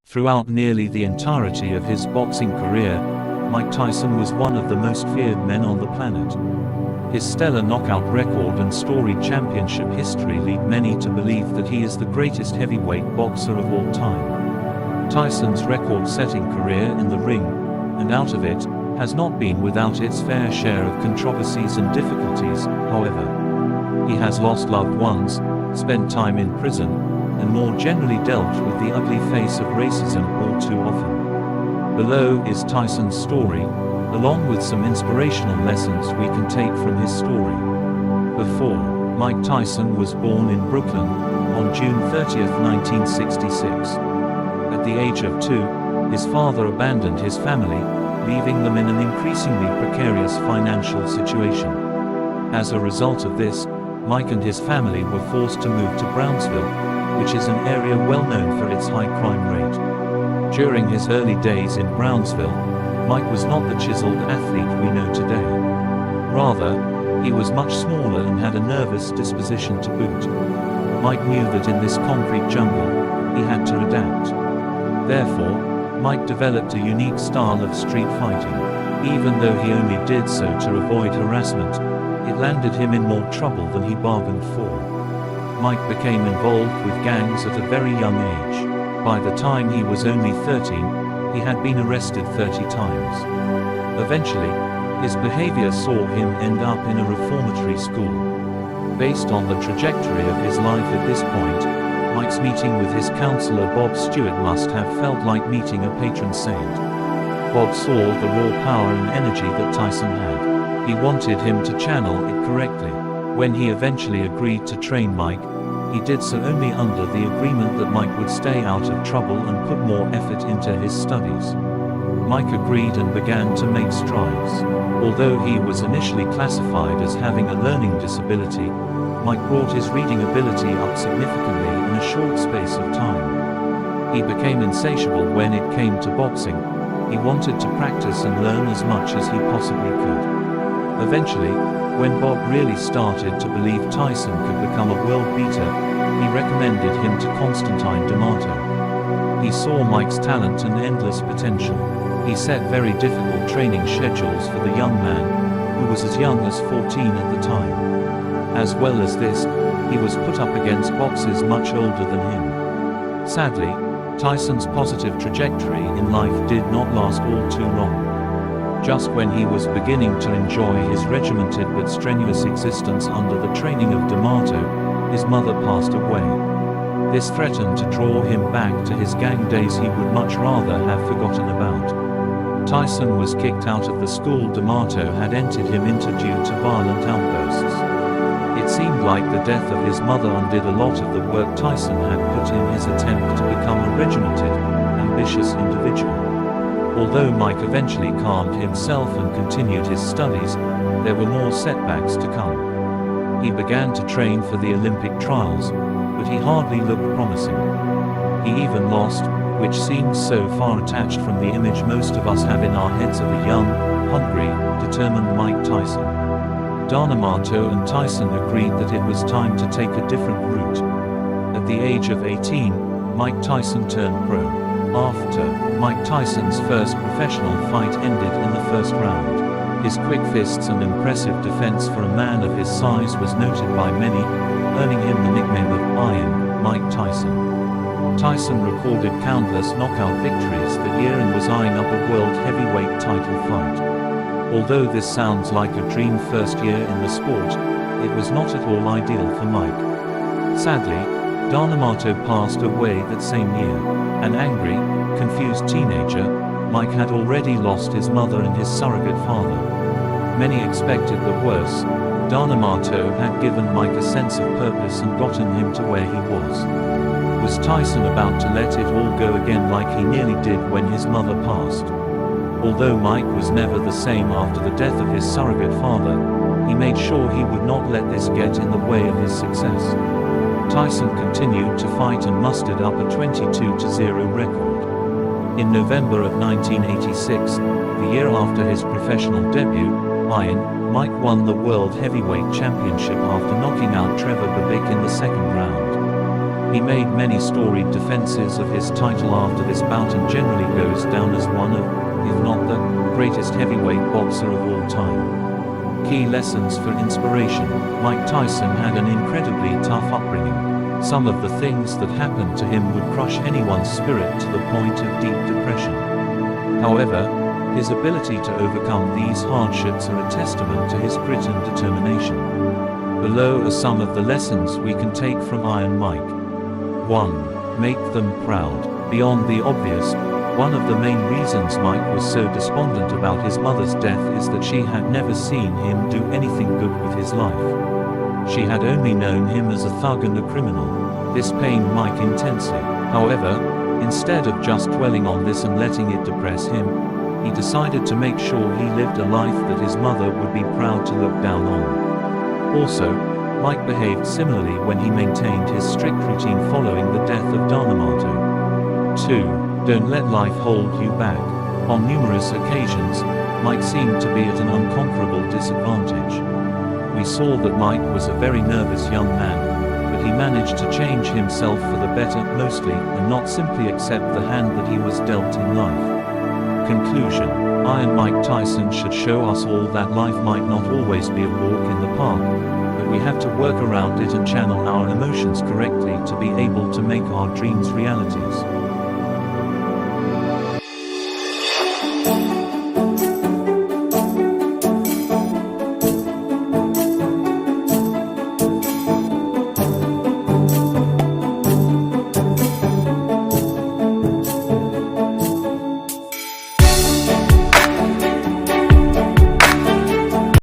Throughout nearly the entirety of his boxing career, Mike Tyson was one of the most feared men on the planet. His stellar knockout record and storied championship history lead many to believe that he is the greatest heavyweight boxer of all time. Tyson's record-setting career in the ring, and out of it, has not been without its fair share of controversies and difficulties, however. He has lost loved ones, spent time in prison, and more generally dealt with the ugly face of racism all too often. Below is Tyson's story, along with some inspirational lessons we can take from his story. Before, Mike Tyson was born in Brooklyn, on June 30, 1966. At the age of 2, his father abandoned his family, leaving them in an increasingly precarious financial situation. As a result of this, Mike and his family were forced to move to Brownsville, which is an area well known for its high crime rate. During his early days in Brownsville, Mike was not the chiseled athlete we know today. Rather, he was much smaller and had a nervous disposition to boot. Mike knew that in this concrete jungle, he had to adapt. Therefore, Mike developed a unique style of street fighting. Even though he only did so to avoid harassment, it landed him in more trouble than he bargained for. Mike became involved with gangs at a very young age. By the time he was only 13, he had been arrested 30 times. Eventually, his behavior saw him end up in a reformatory school. Based on the trajectory of his life at this point, Mike's meeting with his counselor Bob Stewart must have felt like meeting a patron saint. Bob saw the raw power and energy that Tyson had. He wanted him to channel it correctly. When he eventually agreed to train Mike, he did so only under the agreement that Mike would stay out of trouble and put more effort into his studies. Mike agreed and began to make strides. Although he was initially classified as having a learning disability, Mike brought his reading ability up significantly in a short space of time. He became insatiable when it came to boxing. He wanted to practice and learn as much as he possibly could. Eventually, when Bob really started to believe Tyson could become a world beater, he recommended him to Constantine D'Amato. He saw Mike's talent and endless potential. He set very difficult training schedules for the young man, who was as young as 14 at the time. As well as this, he was put up against boxers much older than him. Sadly, Tyson's positive trajectory in life did not last all too long. Just when he was beginning to enjoy his regimented but strenuous existence under the training of D'Amato, his mother passed away. This threatened to draw him back to his gang days he would much rather have forgotten about. Tyson was kicked out of the school D'Amato had entered him into due to violent outbursts. It seemed like the death of his mother undid a lot of the work Tyson had put in his attempt to become a regimented, ambitious individual. Although Mike eventually calmed himself and continued his studies, there were more setbacks to come. He began to train for the Olympic trials, but he hardly looked promising. He even lost, which seems so far attached from the image most of us have in our heads of a young, hungry, determined Mike Tyson. D'Amato and Tyson agreed that it was time to take a different route. At the age of 18, Mike Tyson turned pro. After Mike Tyson's first professional fight ended in the first round, his quick fists and impressive defense for a man of his size was noted by many, earning him the nickname of Iron Mike Tyson. Tyson recorded countless knockout victories that year and was eyeing up a world heavyweight title fight. Although this sounds like a dream first year in the sport, it was not at all ideal for Mike. Sadly, D'Amato passed away that same year. An angry, confused teenager, Mike had already lost his mother and his surrogate father. Many expected the worst. D'Amato had given Mike a sense of purpose and gotten him to where he was. Was Tyson about to let it all go again like he nearly did when his mother passed? Although Mike was never the same after the death of his surrogate father, he made sure he would not let this get in the way of his success. Tyson continued to fight and mustered up a 22-0 record. In November of 1986, the year after his professional debut, Iron Mike won the World Heavyweight Championship after knocking out Trevor Berbick in the second round. He made many storied defenses of his title after this bout and generally goes down as one of, if not the, greatest heavyweight boxer of all time. Key lessons for inspiration. Mike Tyson had an incredibly tough upbringing. Some of the things that happened to him would crush anyone's spirit to the point of deep depression. However, his ability to overcome these hardships are a testament to his grit and determination. Below are some of the lessons we can take from Iron Mike. 1. Make them proud. Beyond the obvious, one of the main reasons Mike was so despondent about his mother's death is that she had never seen him do anything good with his life. She had only known him as a thug and a criminal. This pained Mike intensely. However, instead of just dwelling on this and letting it depress him, he decided to make sure he lived a life that his mother would be proud to look down on. Also, Mike behaved similarly when he maintained his strict routine following the death of D'Amato. 2. Don't let life hold you back. On numerous occasions, Mike seemed to be at an unconquerable disadvantage. We saw that Mike was a very nervous young man, but he managed to change himself for the better mostly, and not simply accept the hand that he was dealt in life. Conclusion. Iron Mike Tyson should show us all that life might not always be a walk in the park, but we have to work around it and channel our emotions correctly to be able to make our dreams realities.